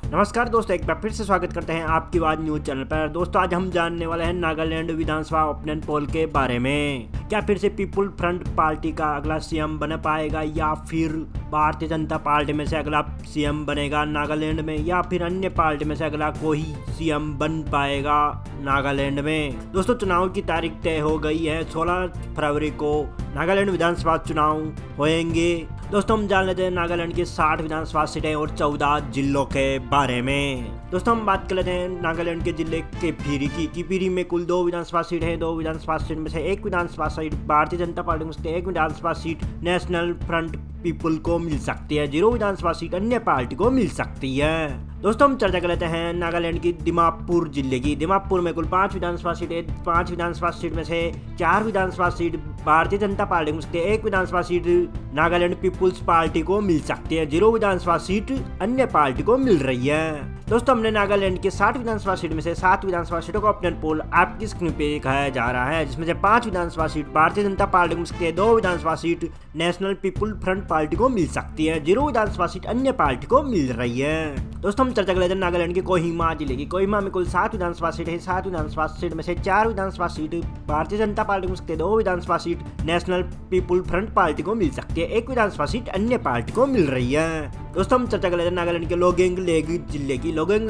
नमस्कार दोस्तों, एक बार फिर से स्वागत करते हैं आपकी आवाज न्यूज चैनल पर। दोस्तों आज हम जानने वाले हैं नागालैंड विधानसभा ओपिनियन पोल के बारे में। क्या फिर से पीपुल फ्रंट पार्टी का अगला सीएम बन पाएगा या फिर भारतीय जनता पार्टी में से अगला सीएम बनेगा नागालैंड में, या फिर अन्य पार्टी में से अगला कोई सीएम बन पाएगा नागालैंड में। दोस्तों चुनाव की तारीख तय हो गई है, 16 फरवरी को नागालैंड विधानसभा चुनाव होंगे। दोस्तों हम जान लेते हैं नागालैंड की 60 विधानसभा सीटें और 14 जिलों के बारे में। दोस्तों हम बात कर लेते हैं नागालैंड के जिले केपीरी की। केपीरी में कुल 2 विधानसभा सीट है। 2 विधानसभा सीट में से एक विधानसभा सीट भारतीय जनता पार्टी को, एक विधानसभा सीट नेशनल फ्रंट पीपल को मिल सकती है। 0 विधानसभा सीट अन्य पार्टी को मिल सकती है। दोस्तों हम चर्चा कर लेते हैं नागालैंड की दिमापुर जिले की। दिमापुर में कुल 5 विधानसभा सीट है। 5 विधानसभा सीट में से 4 विधानसभा सीट भारतीय जनता पार्टी को, एक विधानसभा सीट नागालैंड पीपुल्स पार्टी को मिल सकती है। 0 विधानसभा सीट अन्य पार्टी को मिल रही है। दोस्तों हमने नागालैंड के 60 विधानसभा सीट में से 7 विधानसभा सीटों का ओपिनियन पोल आपकी स्क्रीन पे दिखाया जा रहा है, जिसमें से 5 विधानसभा सीट भारतीय जनता पार्टी को, 2 विधानसभा seat National People Front Party को मिल सकती है। 0 विधानसभा सीट अन्य पार्टी को मिल रही है। दोस्तों हम चर्चा कर लेते हैं नागालैंड के कोहिमा जिले की। कोहिमा में कुल 7 विधानसभा सीट है। 7 विधानसभा सीट में से 4 विधानसभा सीट भारतीय जनता पार्टी को, 2 विधानसभा seat National People Front Party को मिल सकती है। 1 विधानसभा सीट अन्य पार्टी को मिल रही है। दोस्तों हम चर्चा कर लेते हैं नागालैंड के लोगेंग लेग जिले की। लोगेंग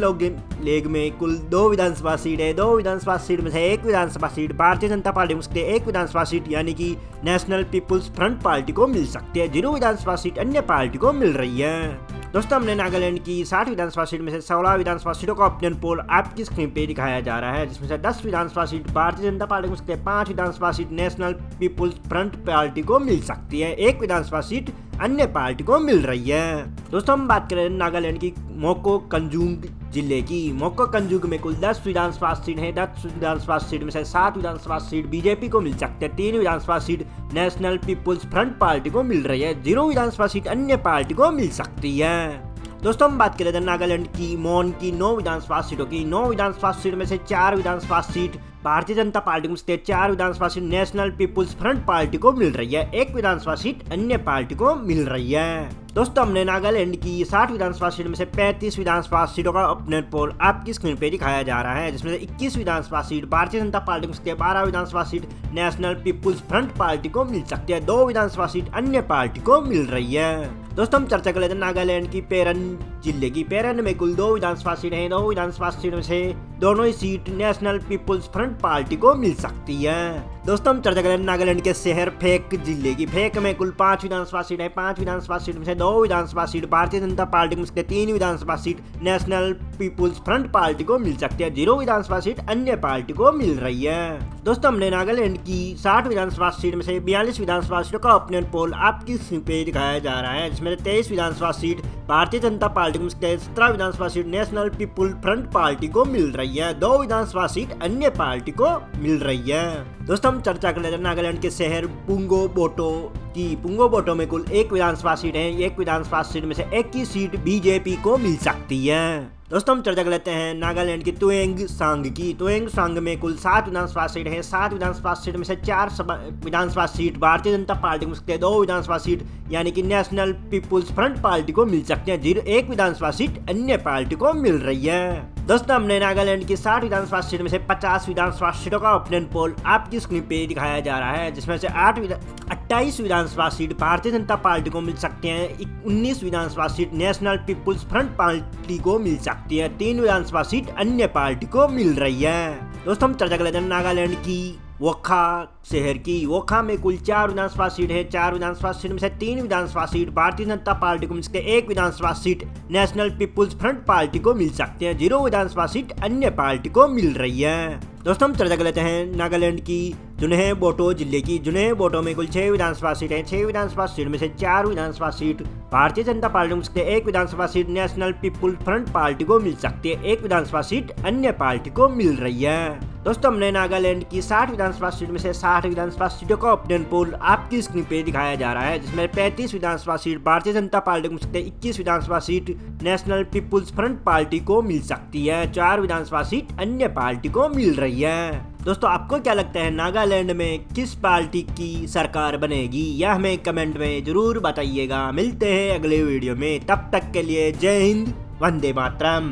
लेग में कुल 2 विधानसभा सीट है। 2 विधानसभा सीट में से 1 विधानसभा सीट भारतीय जनता पार्टी को, 1 विधानसभा सीट यानी कि नेशनल पीपुल्स फ्रंट पार्टी को मिल सकती है। 0 विधानसभा सीट अन्य पार्टी को मिल रही है। दोस्तों हमने नागालैंड की 60 विधानसभा सीट में से 16 विधानसभा सीटों का ओपिनियन पोल आपकी स्क्रीन पे दिखाया जा रहा है, जिसमें से 10 विधानसभा सीट भारतीय जनता पार्टी को, 5 विधानसभा seat National Peoples Front Party को मिल सकती है। 1 विधानसभा सीट अन्य पार्टी को मिल रही है। दोस्तों हम बात करें नागालैंड की मोको कंजुंग जिले की। मोको कंजुंग में कुल 10 विधानसभा सीट है। 10 विधानसभा सीट में से 7 विधानसभा सीट बीजेपी को मिल सकती है। 3 विधानसभा seat National Peoples Front Party को मिल रही है। 0 विधानसभा सीट अन्य पार्टी को मिल सकती है। दोस्तों हम बात करें नागालैंड की मोन की 9 विधानसभा सीटों की। 9 विधानसभा सीट में से 4 विधानसभा सीट भारतीय जनता पार्टी को, 4 विधानसभा seat National Peoples Front Party को मिल रही है। 1 विधानसभा सीट अन्य पार्टी को मिल रही है। दोस्तों हमने नागालैंड की 60 विधानसभा सीट में से 35 विधानसभा सीटों का ओपिनियन पोल आपकी स्क्रीन पे दिखाया जा रहा है, जिसमें से 21 विधानसभा सीट भारतीय जनता पार्टी को, 12 विधानसभा seat National Peoples Front Party को मिल सकती है। 2 विधानसभा सीट अन्य पार्टी को मिल रही है। दोस्तों हम चर्चा कर लेते हैं नागालैंड की पेरन जिले की। पेरन में कुल 2 विधानसभा सीट है। 2 विधानसभा सीट में से दोनों ही seat National Peoples Front Party को मिल सकती है। दोस्तों हम चर्चा करें नागालैंड के शहर फेक जिले की। फेक में कुल 5 विधानसभा सीट है। 5 विधानसभा सीट में से 2 विधानसभा सीट भारतीय जनता पार्टी को, 3 विधानसभा seat National Peoples Front Party को मिल सकती है। 0 विधानसभा सीट अन्य पार्टी को मिल रही है। दोस्तों हमने नागालैंड की 60 विधानसभा सीट में से 42 विधानसभा सीटों का ओपिनियन पोल आपकी स्क्रीन पे दिखाया जा रहा है, जिसमें 23 विधानसभा सीट भारतीय जनता पार्टी को, 17 विधानसभा seat National People Front Party को मिल रही है। 2 विधानसभा सीट अन्य पार्टी को मिल रही है। दोस्तों हम चर्चा कर लेते हैं नागालैंड के शहर पुंगो बोटो की। पुंगो बोटो में कुल 1 विधानसभा सीट है। 1 विधानसभा सीट में से 1 की सीट बीजेपी को मिल सकती है। दोस्तों हम चर्चा कर लेते हैं नागालैंड की तुएंग सांग की। तुएंग सांग में कुल 7 विधानसभा सीट है। 7 विधानसभा सीट में से 4 विधानसभा सीट भारतीय जनता पार्टी को, 2 विधानसभा सीट यानी कि नेशनल पीपुल्स फ्रंट पार्टी को मिल सकते हैं। 1 विधानसभा सीट अन्य पार्टी को मिल रही है। दोस्तों हमने नागालैंड की 60 विधानसभा सीट में से 50 विधानसभा सीटों का ओपिनियन पोल आपकी स्क्रीन पे दिखाया जा रहा है, जिसमें से 28 विधानसभा सीट भारतीय जनता पार्टी को मिल सकते हैं। 19 विधानसभा seat National Peoples Front Party को मिल सकती है। 3 विधानसभा सीट अन्य पार्टी को मिल रही है। दोस्तों हम चर्चा कर लेते हैं नागालैंड की वोखा शहर की। वोखा में कुल 4 विधानसभा सीट है। 4 विधानसभा सीट में से 3 विधानसभा सीट भारतीय जनता पार्टी को, 1 विधानसभा seat National Peoples Front Party को मिल सकते हैं। 0 विधानसभा सीट अन्य पार्टी को मिल रही है। दोस्तों हम चर्चा कर लेते हैं नागालैंड की जुन्हे बोटो जिले की। जुन्हे बोटो में कुल 6 विधानसभा सीट है। 6 विधानसभा सीट में से 4 विधानसभा सीट भारतीय जनता पार्टी को, 1 विधानसभा seat National People Front Party को मिल सकती है। 1 विधानसभा सीट अन्य पार्टी को मिल रही है। दोस्तों हमने नागालैंड की 60 विधानसभा सीट में से 60 विधानसभा सीटों का ओपिनियन पोल आपकी स्क्रीन पे दिखाया जा रहा है, जिसमें 35 विधानसभा सीट भारतीय जनता पार्टी को, 21 विधानसभा seat National Peoples Front Party को मिल सकती है। 4 विधानसभा सीट अन्य पार्टी को मिल रही है। दोस्तों आपको क्या लगता है नागालैंड में किस पार्टी की सरकार बनेगी, यह हमें कमेंट में जरूर बताइएगा। मिलते हैं अगले वीडियो में, तब तक के लिए जय हिंद वंदे मातरम।